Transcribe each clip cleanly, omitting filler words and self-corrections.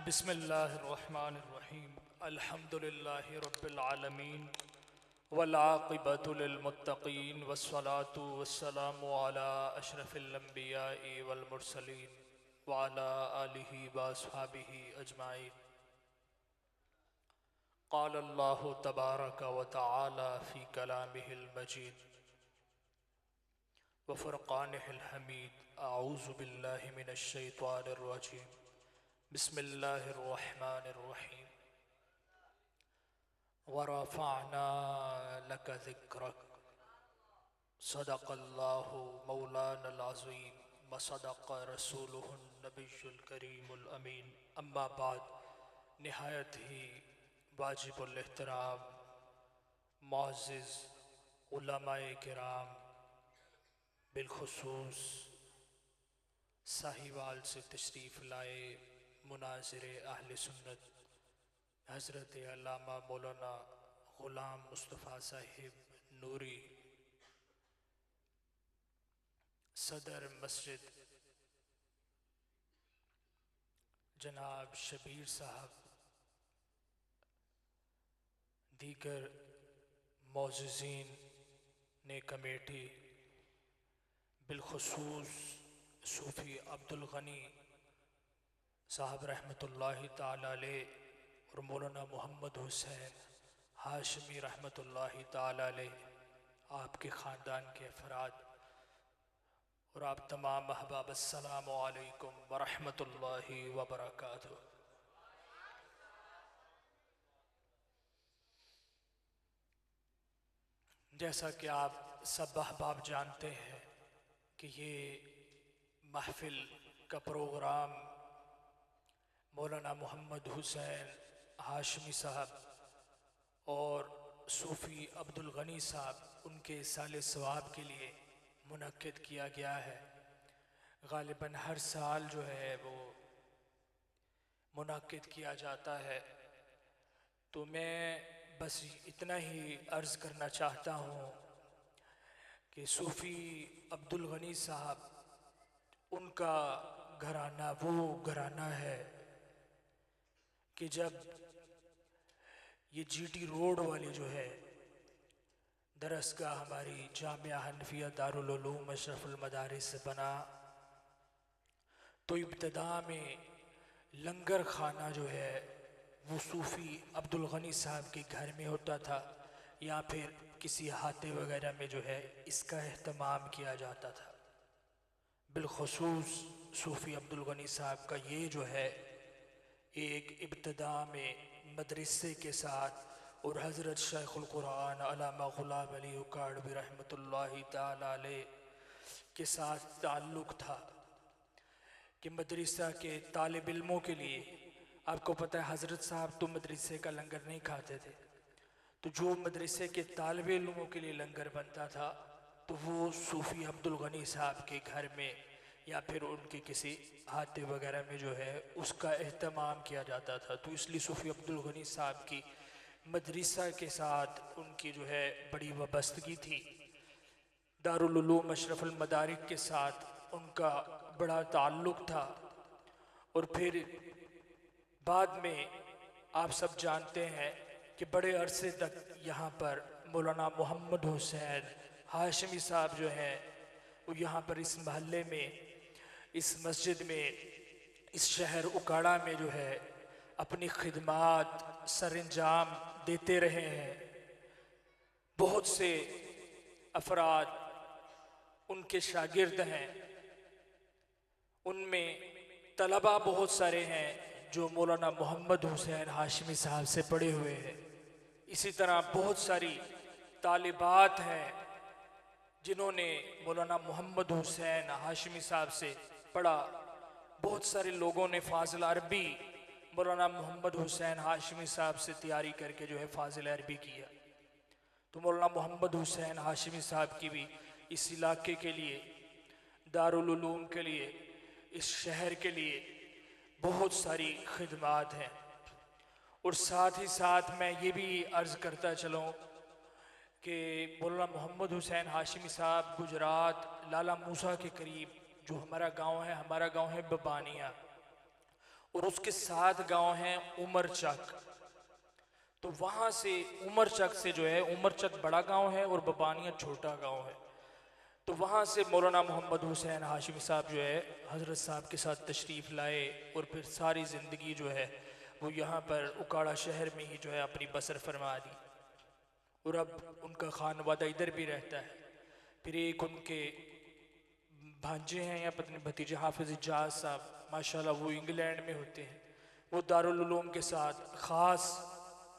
बिस्मिल्लाहिर्रहमानिर्रहीम। अल्हम्दुलिल्लाहि रब्बिल आलमीन वल आक़िबतु लिल मुत्तक़ीन वस्सलातु वस्सलामु अला अशरफिल अंबिया'i वल मुरसलीन व अला आलिहि व अस्हाबिहि अजमाइन। क़ाल अल्लाहु तबारक व तआला फ़ी कलामिहिल मजीद व फ़ुरक़ानिहिल हमीद। अऊज़ु बिल्लाहि मिनश शैतानिर रजीम। बिस्मिल्लाहिर्रहमानिर्रहीम। व रफ़अना लक ज़िक्रक सदक़ल्लाहु मौलानल अज़ीम व सदक़ रसूलुहुन नबियुल करीमुल अमीन। अम्मा बाद, निहायत ही वाजिबुल एहतराम मुअज़्ज़िज़ उलमाए किराम, बिलखुसूस साहिवाल से तशरीफ़ लाए मुनाज़िर अहले सुन्नत हज़रत अल्लामा मौलाना ग़ुलाम मुस्तफ़ा साहिब नूरी, सदर मस्जिद जनाब शबीर साहब, दीगर मौज़िज़ीन ने कमेटी, बिलखुसूस सूफ़ी अब्दुल गनी साहब रहमतुल्लाहि ताला अलैह और मौलाना मोहम्मद हुसैन हाशमी रहमतुल्लाहि ताला अलैह, आपके ख़ानदान के अफराद और आप तमाम अहबाब, अस्सलामु अलैकुम व रहमतुल्लाहि व बरकातुहू। जैसा कि आप सब अहबाब जानते हैं कि ये महफिल का प्रोग्राम मौलाना मोहम्मद हुसैन हाशमी साहब और सूफ़ी अब्दुल गनी साहब उनके साले सवाब के लिए मुनक्किद किया गया है। ग़ालिबन हर साल जो है वो मुनक्किद किया जाता है। तो मैं बस इतना ही अर्ज़ करना चाहता हूँ कि सूफ़ी अब्दुल गनी साहब, उनका घराना वो घराना है कि जब ये जीटी रोड वाली जो है दरसगाह हमारी जामिया हनफिया दारुल उलूम अशरफुल मदारिस से बना, तो इब्तिदा में लंगर खाना जो है वो सूफ़ी अब्दुल गनी साहब के घर में होता था या फिर किसी हाते वगैरह में जो है इसका एहतमाम किया जाता था। बिलखुसूस सूफ़ी अब्दुल गनी साहब का ये जो है एक इब्तिदा में मदरसे के साथ और हज़रत शेखुल कुरान अल्लामा ग़ुलाम अली उकाड़वी रहमतुल्लाहि ताला अलैह के साथ ताल्लुक़ था कि मदरसा के तालिब इल्मों के लिए, आपको पता है हज़रत साहब तो मदरसे का लंगर नहीं खाते थे, तो जो मदरसे के तालिब इल्मों के लिए लंगर बनता था तो वो सूफ़ी अब्दुल गनी साहब के घर में या फिर उनके किसी हाथे वगैरह में जो है उसका एहतमाम किया जाता था। तो इसलिए सूफ़ी अब्दुल गनी साहब की मदरसा के साथ उनकी जो है बड़ी वाबस्तगी थी। दारुल उलूम अशरफुल मदारिक के साथ उनका बड़ा ताल्लुक़ था। और फिर बाद में आप सब जानते हैं कि बड़े अरसे तक यहाँ पर मौलाना मोहम्मद हुसैन हाशमी साहब जो हैं वो यहाँ पर इस महल्ले में, इस मस्जिद में, इस शहर उकाड़ा में जो है अपनी खिदमात सरंजाम देते रहे हैं। बहुत से अफराद उनके शागिर्द हैं, उनमें तलबा बहुत सारे हैं जो मौलाना मोहम्मद हुसैन हाशमी साहब से पढ़े हुए हैं। इसी तरह बहुत सारी तालिबात हैं जिन्होंने मौलाना मोहम्मद हुसैन हाशमी साहब से पढ़ा। बहुत सारे लोगों ने फ़ाज़िल अरबी मौलाना मोहम्मद हुसैन हाशमी साहब से तैयारी करके जो है फ़ाज़िल अरबी किया। तो मौलाना मोहम्मद हुसैन हाशमी साहब की भी इस इलाके के लिए, दारुल उलूम के लिए, इस शहर के लिए बहुत सारी खिदमात हैं। और साथ ही साथ मैं ये भी अर्ज़ करता चलूँ कि मौलाना मोहम्मद हुसैन हाशमी साहब गुजरात लाला मूसा के करीब जो हमारा गांव है बबानिया, और उसके 7 गांव हैं उमरचक। तो वहाँ से उमरचक से जो है, उमरचक बड़ा गांव है और बबानिया छोटा गांव है। तो वहाँ से मौलाना मोहम्मद हुसैन हाशिमी साहब जो है हज़रत साहब के साथ तशरीफ़ लाए और फिर सारी ज़िंदगी जो है वो यहाँ पर उकाड़ा शहर में ही जो है अपनी बसर फरमा दी। और अब उनका खानवादा इधर भी रहता है। फिर एक उनके भांजे हैं या पत्नी भतीजे हाफिज इजाज साहब, माशाल्लाह वो इंग्लैंड में होते हैं। वो दारुल उलूम के साथ ख़ास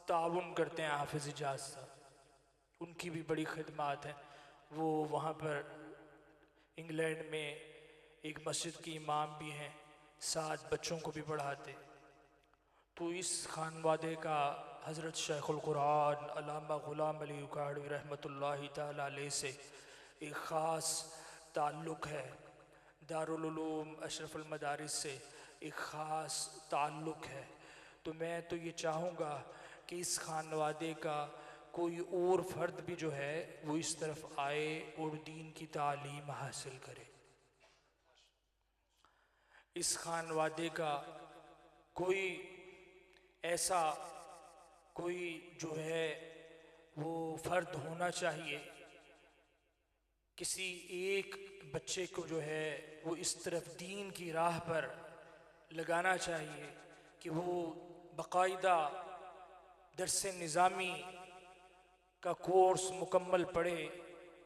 ताउन करते हैं हाफिज इजाज साहब, उनकी भी बड़ी खिदमात हैं। वो वहाँ पर इंग्लैंड में एक मस्जिद की इमाम भी हैं, 7 बच्चों को भी पढ़ाते। तो इस खानवादे का हज़रत शेखुल कुरान अल्लामा ग़ुलाम अली उकाड़वी रहमतुल्लाहि ताला अलैह से एक ख़ास ताल्लुक़ है। दारुल उलूम अशरफुल मदारिस से एक ख़ास ताल्लुक़ है। तो मैं तो ये चाहूँगा कि इस खानवादे का कोई और फ़र्द भी जो है वो इस तरफ आए और दीन की तालीम हासिल करे। इस खानवादे का कोई ऐसा कोई जो है वो फ़र्द होना चाहिए, किसी एक बच्चे को जो है वो इस तरफ दीन की राह पर लगाना चाहिए कि वो बाकायदा दर्स निज़ामी का कोर्स मुकम्मल पढ़े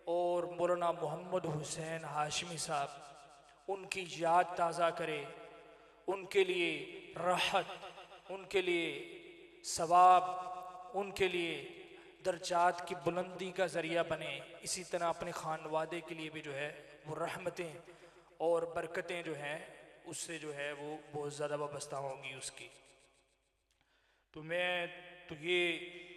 और मौलाना मोहम्मद हुसैन हाशिमी साहब उनकी याद ताज़ा करे, उनके लिए राहत, उनके लिए सवाब, उनके लिए दर्जात की बुलंदी का ज़रिया बने। इसी तरह अपने खानवादे के लिए भी जो है वो रहमतें और बरकतें जो हैं उससे जो है वो बहुत ज़्यादा वाबस्ता होंगी उसकी। तो मैं तो ये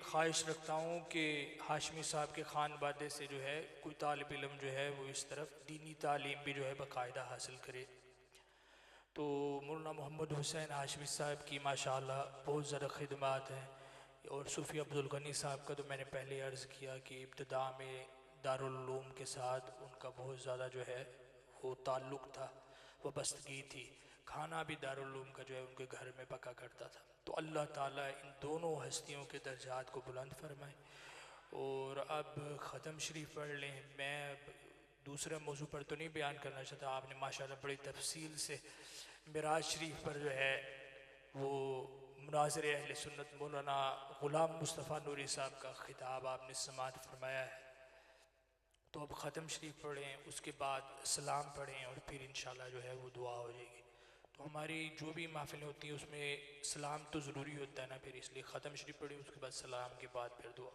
ख्वाहिश रखता हूँ कि हाशमी साहब के खानवादे से जो है कोई तालिब इल्म जो है वो इस तरफ दीनी तालीम भी जो है बाकायदा हासिल करे। तो मौलाना मोहम्मद हुसैन हाशमी साहब की माशाअल्लाह बहुत ज़्यादा खिदमात हैं। और सूफ़ी अब्दुल गनी साहब का तो मैंने पहले अर्ज़ किया कि इब्तिदा में दारुल उलूम के साथ उनका बहुत ज़्यादा जो है वो ताल्लुक़ था, वाबस्तगी थी। खाना भी दारुल उलूम का जो है उनके घर में पका करता था। तो अल्लाह ताला इन दोनों हस्तियों के दर्जात को बुलंद फरमाए। और अब ख़त्म शरीफ पढ़ लें। मैं दूसरे मौजू पर तो नहीं बयान करना चाहता, आपने माशाल्लाह बड़ी तफसील से मिराज शरीफ पर जो है वो मुनाज़िर अहले सुन्नत मौलाना ग़ुलाम मुस्तफ़ा नूरी साहब का ख़िताब आपने समाअत फरमाया है। तो अब ख़त्म शरीफ पढ़ें, उसके बाद सलाम पढ़ें और फिर इंशाल्लाह जो है वो दुआ हो जाएगी। तो हमारी जो भी महफ़िलें होती हैं उसमें सलाम तो ज़रूरी होता है ना, फिर इसलिए ख़त्म शरीफ पढ़ें, उसके बाद सलाम के बाद फिर दुआ।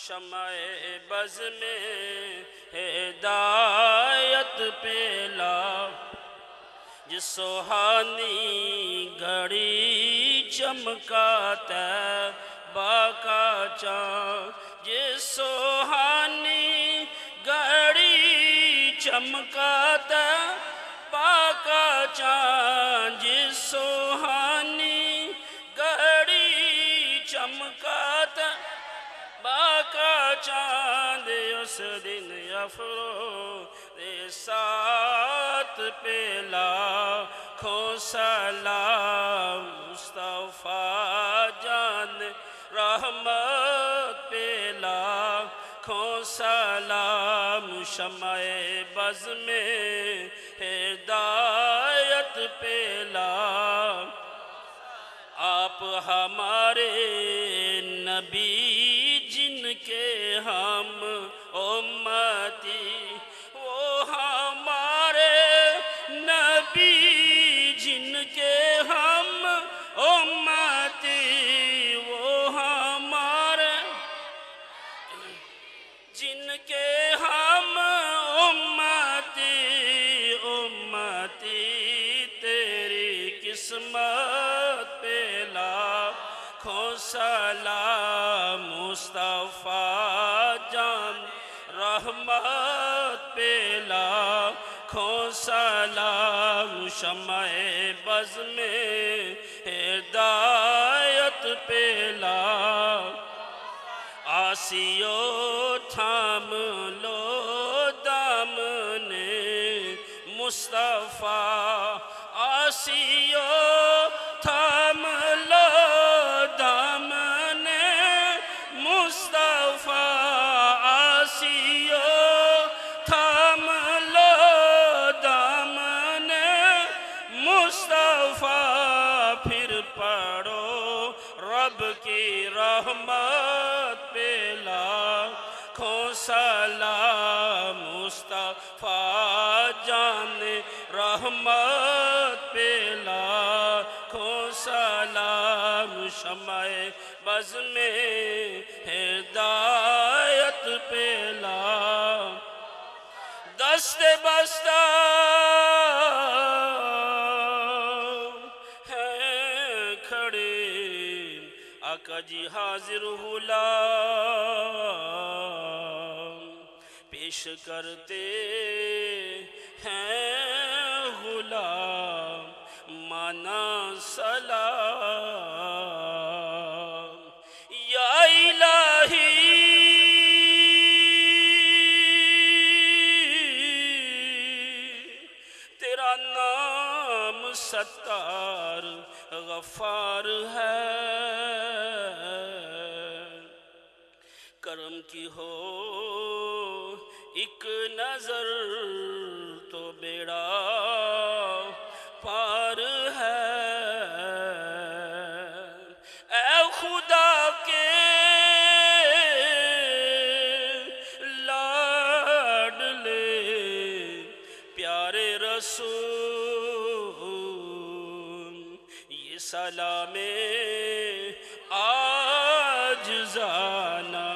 शमाए बज़ में हिदायत पेला जिस सुहानी घड़ी चमकाता बाका चाँद जिस सुहानी घड़ी चमकाता बाका चाँद जिस सुहानी घड़ी चमकाता बाका चाँद उस दिन अफरोज़े सात पेला खो सलाम मुस्तफ़ा जान रहमत पेला खो सलाम शमाए बज़ में हिदायत पेला। आप हमारे नबी जिनके हम उम्मती वो हमारे नबी जिनके हम उम्मती वो हमारे जिनके हम उम्मती तेरी किस्मत पे लाखों सलाम मुस्तफ़ा जान रहमत पे सलाम शम्माए बज़ में हिदायत पे लाखों आसियो थाम लो दामने मुस्तफ़ा आसियो थाम लो दामने मुस्तफ़ा आसियो थाम लो दामने मुस्तफ़ा फिर पढ़ो रब की रहमत पे लाखों सलाम मुस्तफ़ा जाने रहमत पे लाखों सलाम शम्माए बज़ में हिदायत पे दस्ते बस्ता है खड़े आका जी हाजिर गुलाम पेश करते हैं गुलाम माना सलाम या इलाही तेरा नाम सत्तार गफ़ार है करम की हो एक नजर तो बेड़ा पार है ऐ खुदा के लाडले प्यारे रसूल ये सलामे आज जाना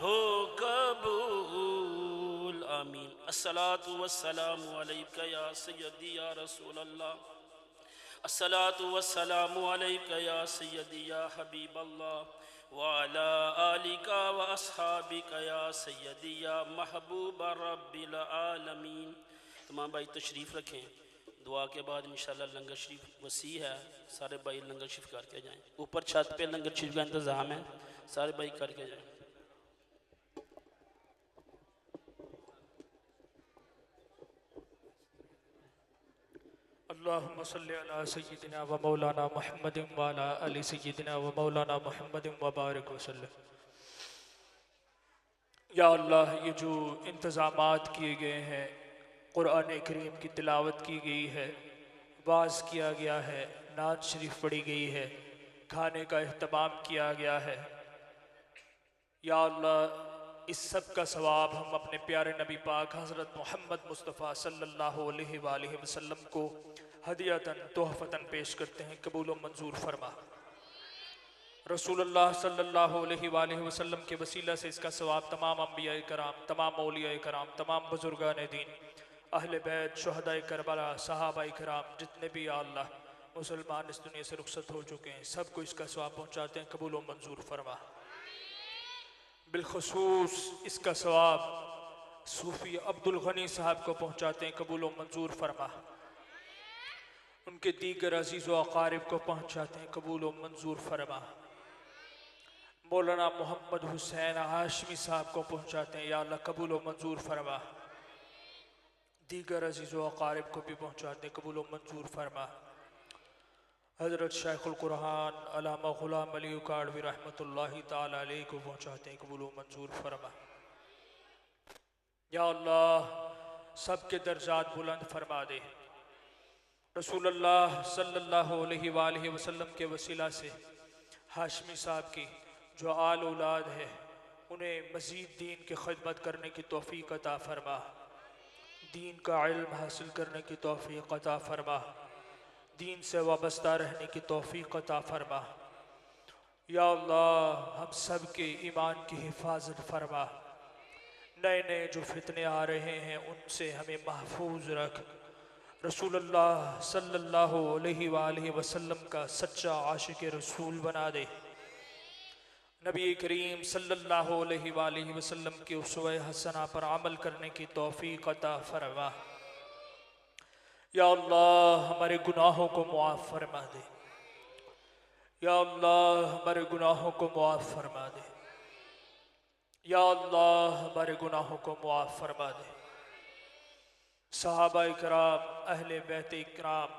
हो कबूल आमीन। अस्सलातु वस्सलामु अलैका या सय्यदी या रसूल अल्लाह अस्सलातु वस्सलामु अलैका या सय्यदी या हबीब अल्लाह व अला आलिका व अस्हाबिका या सय्यदी या महबूब रब्बिल आलमीन। तमाम भाई तशरीफ़ रखें। दुआ के बाद इंशाअल्लाह लंगर शरीफ वसी है, सारे भाई लंगर शरीफ करके जाएं। ऊपर छत पे लंगर शरीफ का इंतज़ाम है, सारे भाई करके जाएं। अल्लाहुम्मा सल्लि अला सय्यिदिना व मौलाना मुहम्मदिन व अला आलि सय्यिदिना व मौलाना मुहम्मदिन व बारिक वसल्लम। या अल्लाह, ये जो इंतज़ामात किए गए हैं, क़ुरान करीम की तिलावत की गई है, वाज़ किया गया है, नात शरीफ पढ़ी गई है, खाने का अहतमाम किया गया है, या अल्लाह इस सब का सवाब हम अपने प्यारे नबी पाक हज़रत मोहम्मद मुस्तफ़ा सल्लल्लाहु अलैहि वसल्लम को हदियतन तोहफ़तन पेश करते हैं, कबूल व मंजूर फरमा। रसूलुल्लाह सल्लल्लाहु अलैहि वसल्लम के वसीला से इसका सवाब तमाम अंबिया कराम, तमाम औलिया कराम, तमाम बुजुर्गान दीन, अहले बैत, शुहदाए करबला, सहाबाए कराम, जितने भी या अल्लाह मुसलमान इस दुनिया से रुखसत हो चुके हैं, सबको इसका सवाब पहुँचाते हैं, कबूल व मंजूर फरमा। बिलखसूस इसका सवाब सूफ़ी अब्दुल गनी साहब को पहुँचाते हैं, कबूल व मंजूर फरमा। उनके दीगर अजीज़ व अक़ारिब को पहुँचाते हैं, कबूल व मंजूर फरमा। मौलाना मोहम्मद हुसैन हाशमी साहब को पहुँचाते हैं, या अल्लाह कबूल व मंजूर फरमा। दीगर अजीज़ व अक़ारिब को भी पहुँचाते हैं, कबूल व मंजूर फरमा। हज़रत शेखुल कुरान अल्लामा ग़ुलाम अली उकाड़वी रहमतुल्लाहि ताला अलैहि को पहुँचाते हैं, कबूल व मंजूर फरमा। या अल्लाह सबके दर्जात बुलंद फरमा दे। रसूलुल्लाह सल्लल्लाहु अलैहि वसल्लम के वसीला से हाशमी साहब की जो आल औलाद है, उन्हें मज़ीद दीन की खिदमत करने की तौफ़ीक़ अता फरमा, दीन का इल्म हासिल करने की तौफ़ीक़ अता फरमा, दीन से वाबस्ता रहने की तौफ़ीक़ अता फरमा। या अल्लाह हम सब के ईमान की हिफाजत फरमा। नए नए जो फितने आ रहे हैं उनसे हमें महफूज रख। रसूलुल्लाह सल्लल्लाहु अलैहि वसल्लम का सच्चा आशिक रसूल बना दे। नबी करीम सल्लल्लाहु अलैहि वसल्लम के उसवे हसना पर अमल करने की तौफ़ीक़ अता फरमा। या अल्लाह हमारे गुनाहों को मुआफ़ फरमा दे। या अल्लाह हमारे गुनाहों को मुआफ़ फरमा दे। या अल्लाह हमारे गुनाहों को मुआफ़ फरमा दे। सहाबा इकराम, अहले बैत इकराम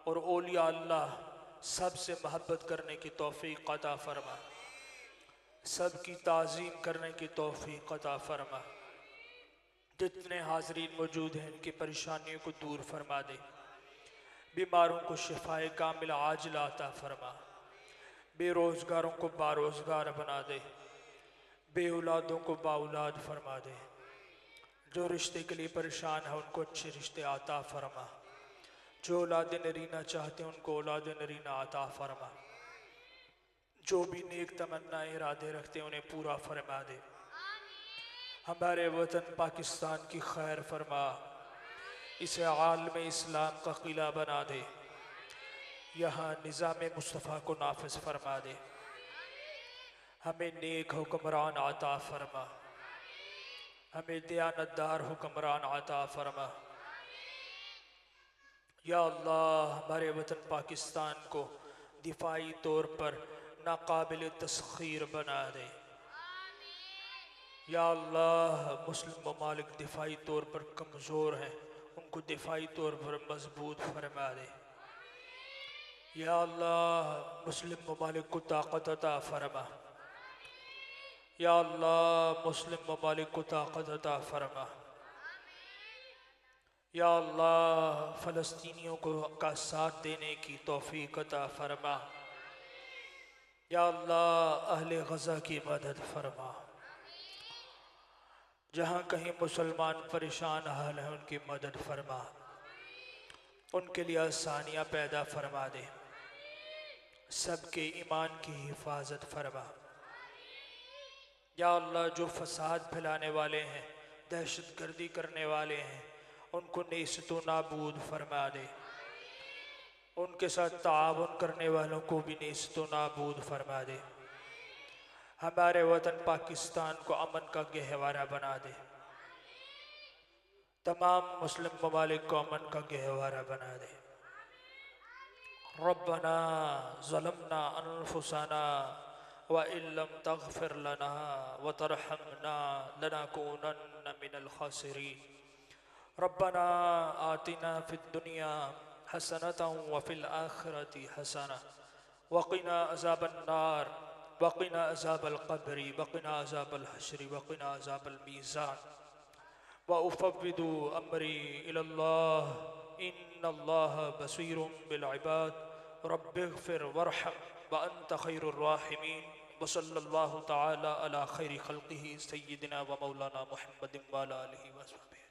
और औलिया अल्लाह सब से मोहब्बत करने की तौफीक अता फरमा। सब की ताज़ीम करने की तौफीक अता फरमा। जितने हाज़रीन मौजूद हैं इनकी परेशानियों को दूर फरमा दे। बीमारों को शिफाए कामिला आजिला अता फरमा। बेरोज़गारों को बारोज़गार बना दे। बे औलादों को बाउलाद फरमा दे। जो रिश्ते के लिए परेशान है उनको अच्छे रिश्ते अता फरमा। जो औलाद नरीना चाहते हैं उनको औलाद नरीना अता फरमा। जो भी नेक तमन्ना इरादे रखते हैं उन्हें पूरा फरमा दे। हमारे वतन पाकिस्तान की खैर फरमा। इसे आलम इस्लाम का किला बना दे। यहाँ निज़ाम मुस्तफ़ा को नाफिज फरमा दे। हमें नेक हुक्मरान अता फरमा। हमें दयानतदार हुक्मरान अता फरमा। या अल्लाह हमारे वतन पाकिस्तान को दिफाई तौर पर नाकाबिल तस्खीर बना दे। या अल्लाह मुस्लिम ममालिक दिफाई तौर पर कमज़ोर हैं, उनको दिफाई तौर पर मजबूत फरमा दे। या अल्लाह मुस्लिम ममालिक को ताकत अता फरमा। या अल्लाह मुस्लिम ममालिक को ताकत अता फरमा। या अल्लाह फ़लस्तीनियों को का साथ देने की तौफीक अता फरमा। या अल्लाह अहले गज़ा की मदद फरमा। जहाँ कहीं मुसलमान परेशान हाल हैं उनकी मदद फरमा। उनके लिए आसानियाँ पैदा फरमा दे। सबके ईमान की हिफाजत फरमा। या अल्लाह जो फसाद फैलाने वाले हैं, दहशत गर्दी करने वाले हैं, उनको नेस्तु नाबूद फरमा दे। उनके साथ ताआवुन करने वालों को भी नेस्तु नाबूद फरमा दे। हमारे वतन पाकिस्तान को अमन का गहवारा बना दे। तमाम मुस्लिम ममालिक को अमन का गहवारा बना दे। रब्बना ज़लमना अनफुसना व इल्लम तग़फ़िर लना व तरहमना लनकूनन्न मिनल ख़ासिरीन। रब्बना आतिना फ़िद दुनिया हसनतन व फ़िल आखिरति हसना व क़िना अज़ाबन नार व क़िना अज़ाबल क़ब्रि व क़िना अज़ाबल हश्रि व क़िना अज़ाबल मीज़ान व उफ़व्विदु अम्री इलल्लाह इन्नल्लाह बसीरुम बिल इबाद रब्बिग़फ़िर वरहम व अंत खैरुर राहिमीन व सल्लल्लाहु तआला अला खैरि ख़ल्क़िही सय्यिदिना व मौलाना मुहम्मदिन व अला आलिहि व सहबिही।